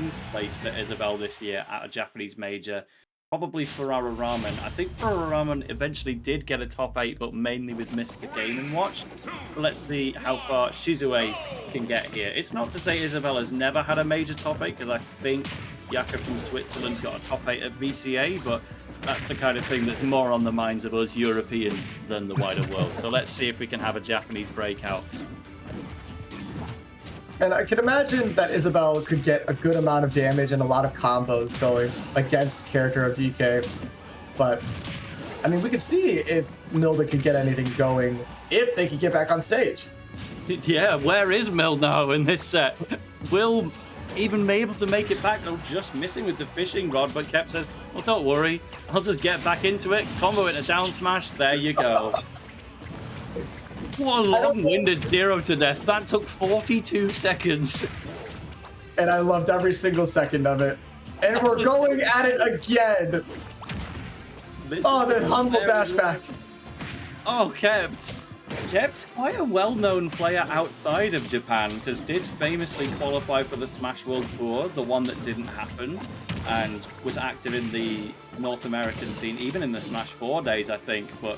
ninth place for Isabelle this year at a Japanese major. Probably Ferrara Ramen. I think Ferrara Ramen eventually did get a top 8, but mainly with Mr. Game & Watch. But let's see how far Shizue can get here. It's not to say Isabelle has never had a major top 8, because I think Yaka from Switzerland got a top 8 at VCA, but that's the kind of thing that's more on the minds of us Europeans than the wider world. So let's see if we can have a Japanese breakout. And I can imagine that Isabelle could get a good amount of damage and a lot of combos going against character of DK. But, I mean, we could see if MildnaH could get anything going if they could get back on stage. Yeah, where is MildnaH.O in this set? Will even be able to make it back? No, just missing with the fishing rod, but Kep says, well, don't worry. I'll just get back into it, combo it a down smash, there you go. What a long-winded 0 to death. That took 42 seconds. And I loved every single second of it. And we're going at it again. Oh, the humble dash back. Oh, Kept. Kept's quite a well-known player outside of Japan, because did famously qualify for the Smash World Tour, the one that didn't happen, and was active in the North American scene, even in the Smash 4 days, I think. But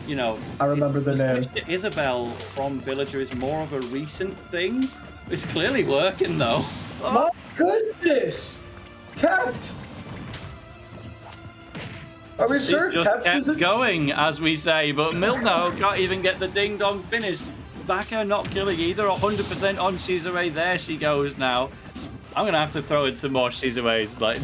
you know, I remember the name. Switch to Isabelle from Villager is more of a recent thing. It's clearly working though. Oh. My goodness! Kept! Are we sure It's just Kept kept going, as we say, but MildnaH.O can't even get the ding-dong finish. Baka not killing either, 100% on Shizue. There she goes now. I'm gonna have to throw in some more Shizues. Like,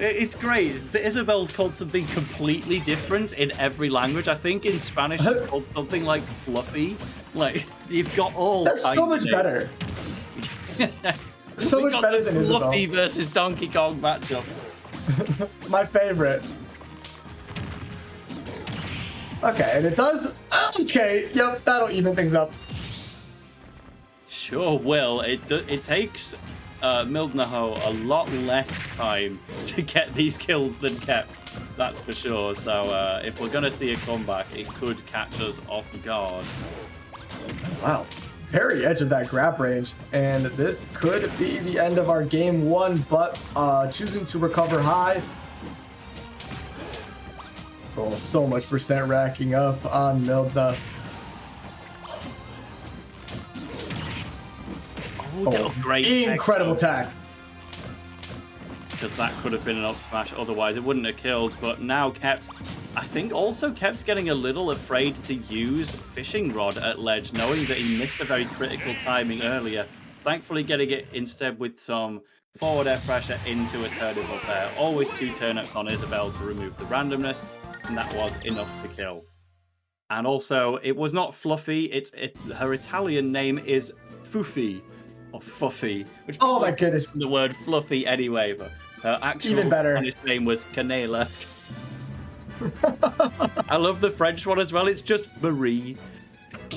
it's great. The Isabelle's called something completely different in every language. I think in Spanish it's called something like fluffy. Like, you've got all. That's so much better. So much better than Isabelle. Fluffy versus Donkey Kong matchup. My favorite. Okay, and it does. Okay, yep, that'll even things up. Sure will. It takes MildnaH.O a lot less time to get these kills than Kept. That's for sure. So if we're gonna see a comeback, it could catch us off guard. Wow, very edge of that grab range, and this could be the end of our game 1. But choosing to recover high. Oh, so much percent racking up on MildnaH. Oh, great! Incredible attack. Because that could have been an up smash. Otherwise, it wouldn't have killed. But now Kept, I think, also Kept's getting a little afraid to use fishing rod at ledge, knowing that he missed a very critical timing earlier. Thankfully, getting it instead with some forward air pressure into a turnip up there. Always 2 turnips on Isabelle to remove the randomness, and that was enough to kill. And also, it was not Fluffy. Her Italian name is Fufi. Or Fuffy, which oh my goodness, the word fluffy anyway, but her actual even better Spanish name was Canela. I love the French one as well. It's just Marie.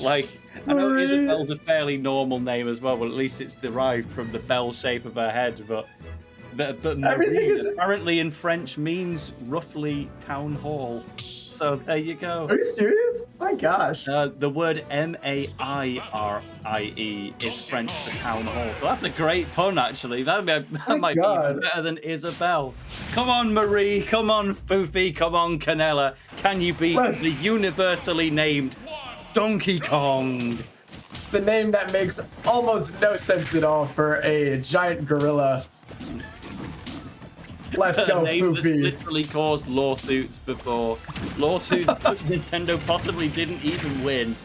Like, I know Isabelle's a fairly normal name as well, but at least it's derived from the bell shape of her head. But Marie apparently in French means roughly town hall. So there you go. Are you serious? My gosh. The word Mairie is French for town hall. So that's a great pun, actually. That might be even better than Isabelle. Come on, Marie. Come on, Foofy. Come on, Canela. Can you beat the universally named Donkey Kong? The name that makes almost no sense at all for a giant gorilla. Let's go, Foofy. Literally caused lawsuits before. Lawsuits that Nintendo possibly didn't even win.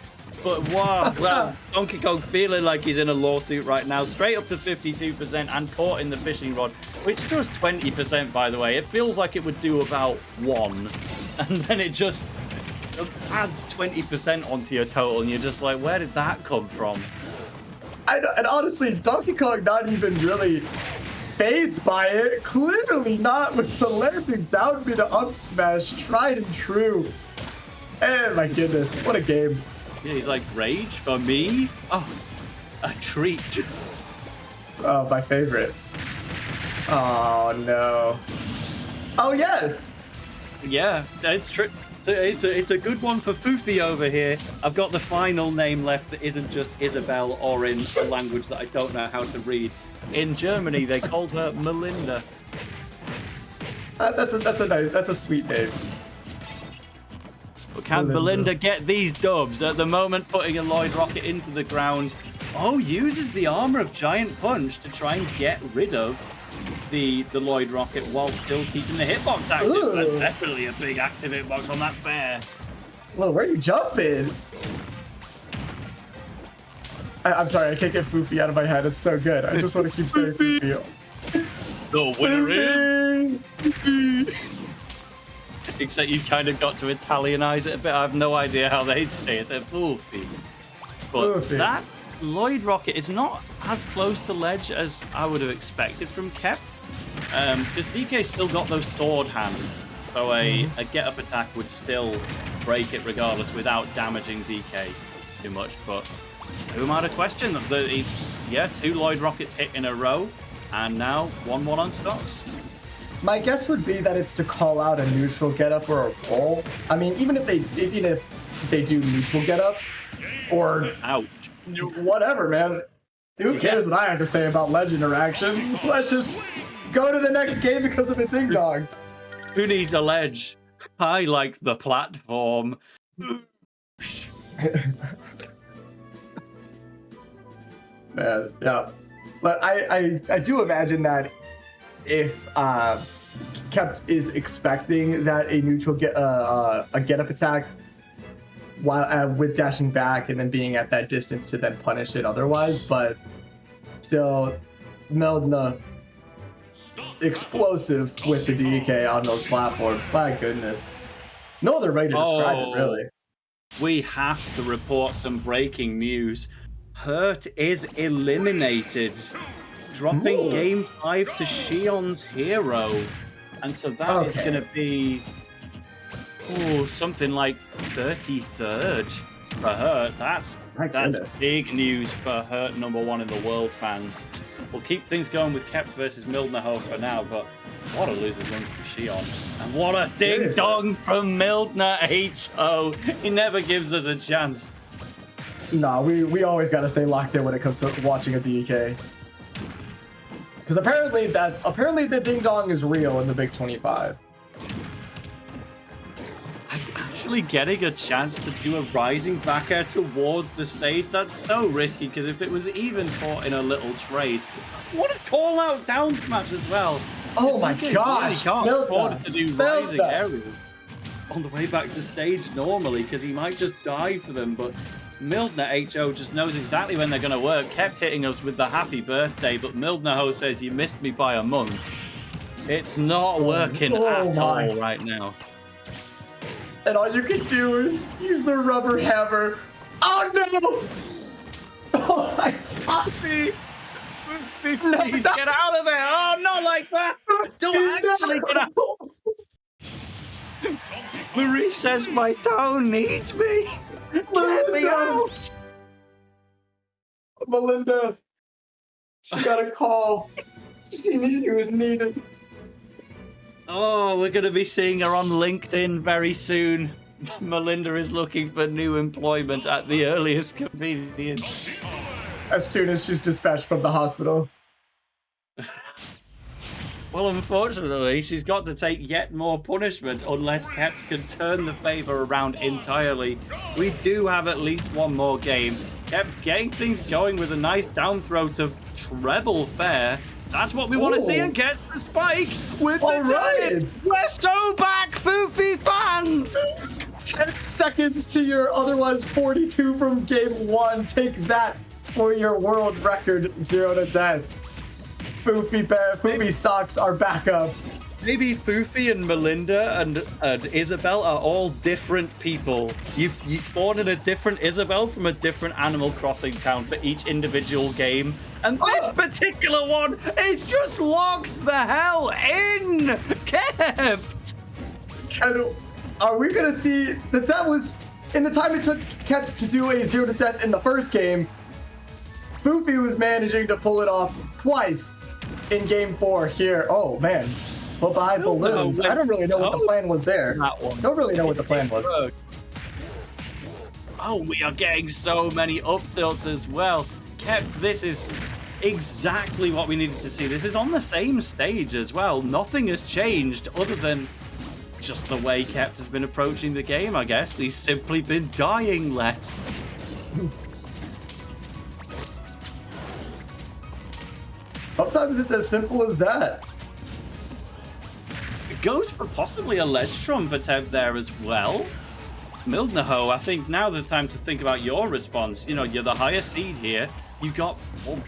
But wow, well, Donkey Kong feeling like he's in a lawsuit right now. Straight up to 52% and caught in the fishing rod, which does 20%, by the way. It feels like it would do about 1. And then it just adds 20% onto your total. And you're just like, where did that come from? And honestly, Donkey Kong not even really phased by it. Clearly not with the landing down B to up smash, tried and true. And my goodness, what a game. Yeah, he's like, rage for me? Oh, a treat. Oh, my favorite. Oh no. Oh yes. Yeah, it's true. It's a good one for Foofy over here. I've got the final name left that isn't just Isabelle or in a language that I don't know how to read. In Germany, they called her Melinda. That's a sweet name. But can Melinda get these dubs? At the moment, putting a Lloyd Rocket into the ground. Oh, uses the armor of Giant Punch to try and get rid of the Lloyd Rocket while still keeping the hitbox active. Ooh. That's definitely a big active hitbox on that fair. Well, where are you jumping? I'm sorry, I can't get Foofy out of my head. It's so good. I just want to keep saying Foofy. The winner is Foofy. Except you kind of got to Italianize it a bit. I have no idea how they'd say it. They're Foofy. But Foofy. that Lloyd Rocket is not as close to ledge as I would have expected from Kept. Because DK's still got those sword hands. So a get-up attack would still break it regardless without damaging DK too much. But who might have questioned that? Yeah, 2 Lloyd Rockets hit in a row. And now 1-1 on stocks. My guess would be that it's to call out a neutral getup or a roll. I mean, even if they do neutral getup or ouch, whatever, man. Who cares what I have to say about ledge interactions? Let's just go to the next game because of a ding dong. Who needs a ledge? I like the platform. Man, yeah. But I do imagine that if Kept is expecting that a neutral get-up attack while with dashing back and then being at that distance to then punish it otherwise, but still MildnaH explosive with the DK on those platforms. My goodness. No other way to describe it, really. We have to report some breaking news. Hurt is eliminated, dropping Game 5 to Shion's Hero. And so that is going to be something like 33rd for Hurt. That's big news for Hurt #1 in the world, fans. We'll keep things going with Kept versus MildnaH.O for now, but what a loser's win for Shion. And what a ding-dong from MildnaH.O. He never gives us a chance. No, we always got to stay locked in when it comes to watching a DK. Because apparently the ding-dong is real in the Big 25. Actually getting a chance to do a rising back air towards the stage, that's so risky, because if it was even caught in a little trade, what a call out down smash as well. Oh my gosh, can't afford to do rising aerials on the way back to stage normally, because he might just die for them, but MildnaH.O just knows exactly when they're going to work. Kept hitting us with the happy birthday, but MildnaH.O says you missed me by a month. It's not working at all right now. And all you can do is use the rubber hammer. Oh no! Oh my god! Please get out of there! Oh, not like that! Don't actually get out! Marie says my town needs me! Get me out! Melinda! She got a call. She was needed. Oh, we're going to be seeing her on LinkedIn very soon. Melinda is looking for new employment at the earliest convenience. As soon as she's dispatched from the hospital. Well, unfortunately, she's got to take yet more punishment unless Kept can turn the favor around entirely. We do have at least one more game. Kept getting things going with a nice down throw to treble fair. That's what we want to see, and get the spike with the turn. We're so back, Foofy fans! 10 seconds to your otherwise 42 from game 1. Take that for your world record 0 to 10. Foofy stocks are back up. Maybe Foofy and Melinda and Isabelle are all different people. You spawn in a different Isabelle from a different Animal Crossing town for each individual game. And this particular one is just locked the hell in! Kept! Are we gonna see that was in the time it took Kept to do a 0 to 10 in the first game? Foofy was managing to pull it off twice in game 4 here. Oh man, Bye-bye balloons. I don't really know what the plan was there. That one. Don't really know what the plan was. Oh, we are getting so many up tilts as well. Kept, this is exactly what we needed to see. This is on the same stage as well. Nothing has changed other than just the way Kept has been approaching the game, I guess. He's simply been dying less. Sometimes it's as simple as that. It goes for possibly a ledge trump attempt there as well. MildnaH.O, I think now the time to think about your response. You know, you're the highest seed here. You've got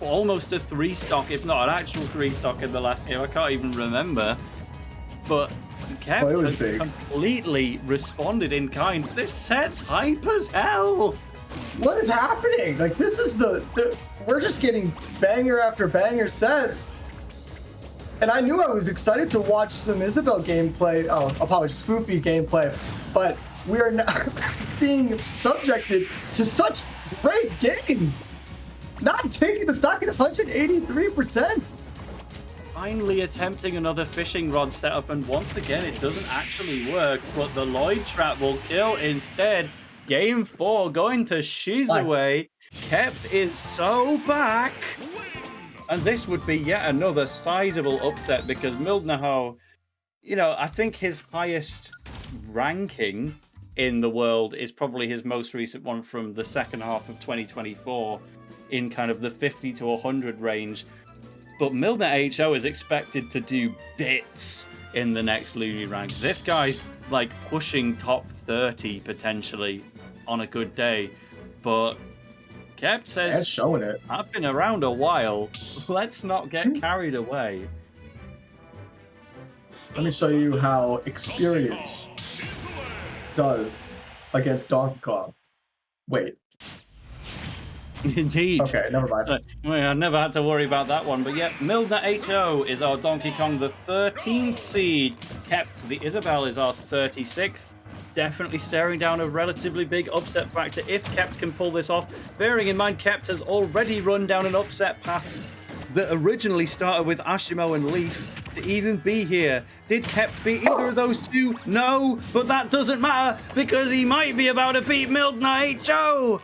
almost a 3-stock, if not an actual 3-stock in the last game. I can't even remember. But Kept has completely responded in kind. This set's hype as hell. What is happening? Like, this is we're just getting banger after banger sets. And I knew I was excited to watch some Isabelle gameplay. Oh, apologies, Foofy gameplay. But we are now being subjected to such great games. Not taking the stock at 183%. Finally attempting another fishing rod setup, and once again it doesn't actually work, but the Lloyd trap will kill instead. Game 4 going to Shizue. Kept is so back. And this would be yet another sizable upset because MildnaH.O, you know, I think his highest ranking in the world is probably his most recent one from the second half of 2024 in kind of the 50 to 100 range. But MildnaH.O is expected to do bits in the next Looney rank. This guy's like pushing top 30 potentially on a good day. But Kept says, that's showing it. I've been around a while. Let's not get carried away. Let me show you how experience does against Donkey Kong. Wait. Indeed. Okay, never mind. I never had to worry about that one. But yeah, MildnaH.O is our Donkey Kong, the 13th seed. Kept, the Isabelle is our 36th. Definitely staring down a relatively big upset factor if Kept can pull this off. Bearing in mind, Kept has already run down an upset path that originally started with Ashimo and Leaf to even be here. Did Kept beat either of those two? No, but that doesn't matter because he might be about to beat MildnaH.O.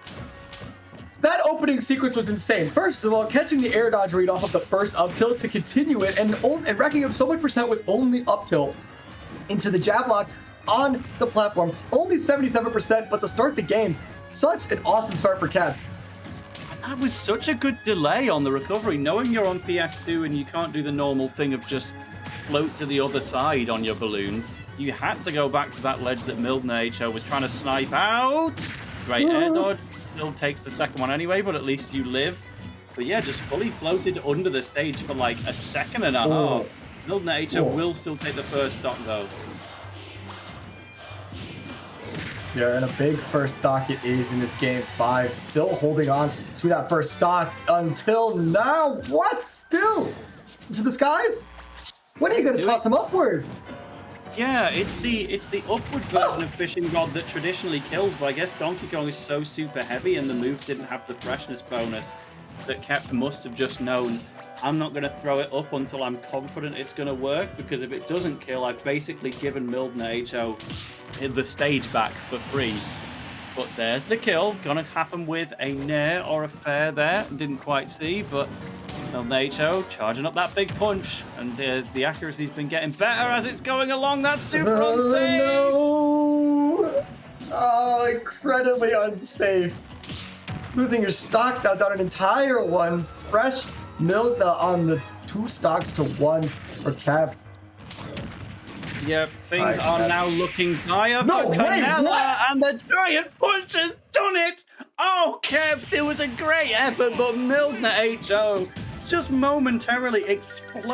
That opening sequence was insane. First of all, catching the air dodge read off of the first up tilt to continue it and racking up so much percent with only up tilt into the jab lock on the platform. Only 77%, but to start the game, such an awesome start for Kept. And that was such a good delay on the recovery. Knowing you're on PS2 and you can't do the normal thing of just float to the other side on your balloons, you had to go back to that ledge that MildnaH.O was trying to snipe out. Great air dodge. Still takes the second one anyway, but at least you live. But yeah, just fully floated under the stage for like a second and a half. MildnaH.O will still take the first stock though. Yeah, and a big first stock it is in this game 5. Still holding on to that first stock until now. What? Still? Into the skies? When are you going to toss him upward? Yeah, it's the upward version of fishing rod that traditionally kills, but I guess Donkey Kong is so super heavy and the move didn't have the freshness bonus that Kept must have just known, I'm not going to throw it up until I'm confident it's going to work, because if it doesn't kill, I've basically given MildnaH.O the stage back for free. But there's the kill. Gonna happen with a nair or a fair there. Didn't quite see, but MildnaH.O charging up that big punch, and the accuracy's been getting better as it's going along. That's super unsafe. No! Oh, incredibly unsafe. Losing your stock now down an entire one. Fresh MildnaH on the 2 stocks to 1 for Kept. Yep, things are now looking dire No, for wait, Canella, what? and the giant punch has done it! Oh, Kept, it was a great effort, but MildnaH.O just momentarily exploded.